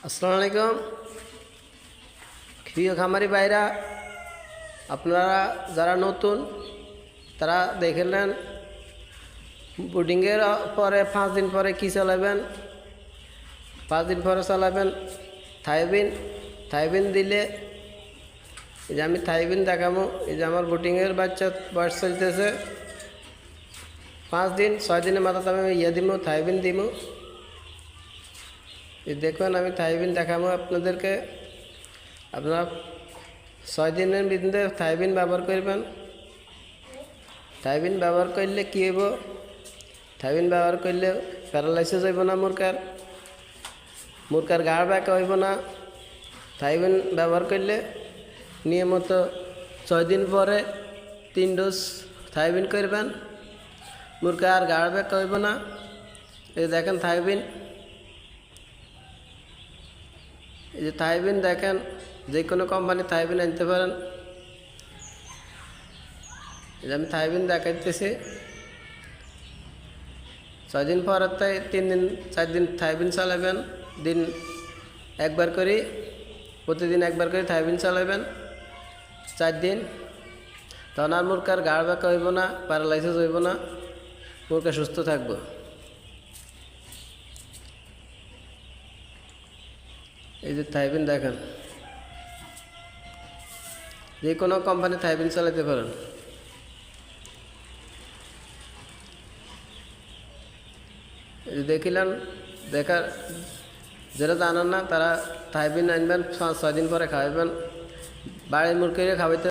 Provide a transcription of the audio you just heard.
আসসালামু আলাইকুম প্রিয় খামারি ভাইরা, আপনারা যারা নতুন তারা দেখে নেন বোর্ডিংয়ের পরে 5 দিন পরে কি চালাবেন। 5 দিন পরে চালাবেন থাইবিন দিলে এই যে আমি থাইবিন দেখাবো। এই যে আমার বোর্ডিংয়ের বাচ্চা বয়স চলতেছে 5 দিন 6 দিনের মাথাতে আমি দিব থাইবিন দিব। দেখুন আমি থাইবিন দেখাবো আপনাদেরকে। আপনারা 6 দিনের ভিতরে থাইবিন ব্যবহার করবেন। থাইবিন ব্যবহার করলে কী হইব, থাইবিন ব্যবহার করলে প্যারালাইসিস হইব না, মুরকার গাড় ব্যাকা হইব না। থাইবিন ব্যবহার করলে নিয়মিত 6 দিন পরে 3 ডোজ থাইবিন করবেন, মুরকার গাড় ব্যাকা হইব না। এই দেখেন থাইবিন, এই যে থাইবিন দেখেন, যে কোনো কোম্পানি থাইবিন আনতে পারেন। এই যে আমি থাইবিন দেখাইতেছি। 6 দিন পর 3 দিন 4 দিন থাইবিন চালাবেন, দিন একবার করে, প্রতিদিন একবার করে থাইবিন চালাবেন 4 দিন। তখন আর মুরকার গাড় ব্যাকা হইব না, প্যারালাইসিস হইব না, মুরকা সুস্থ থাকবো। এই যে থাইবিন দেখেন, যে কোনো কোম্পানি থাইবিন চালাতে পারেন। দেখিলেন, দেখার যারা জানেন না তারা থাইবিন আনবেন, 6 দিন পরে খাওয়াবেন, বাড়ির মুরগিরে খাওয়াইতে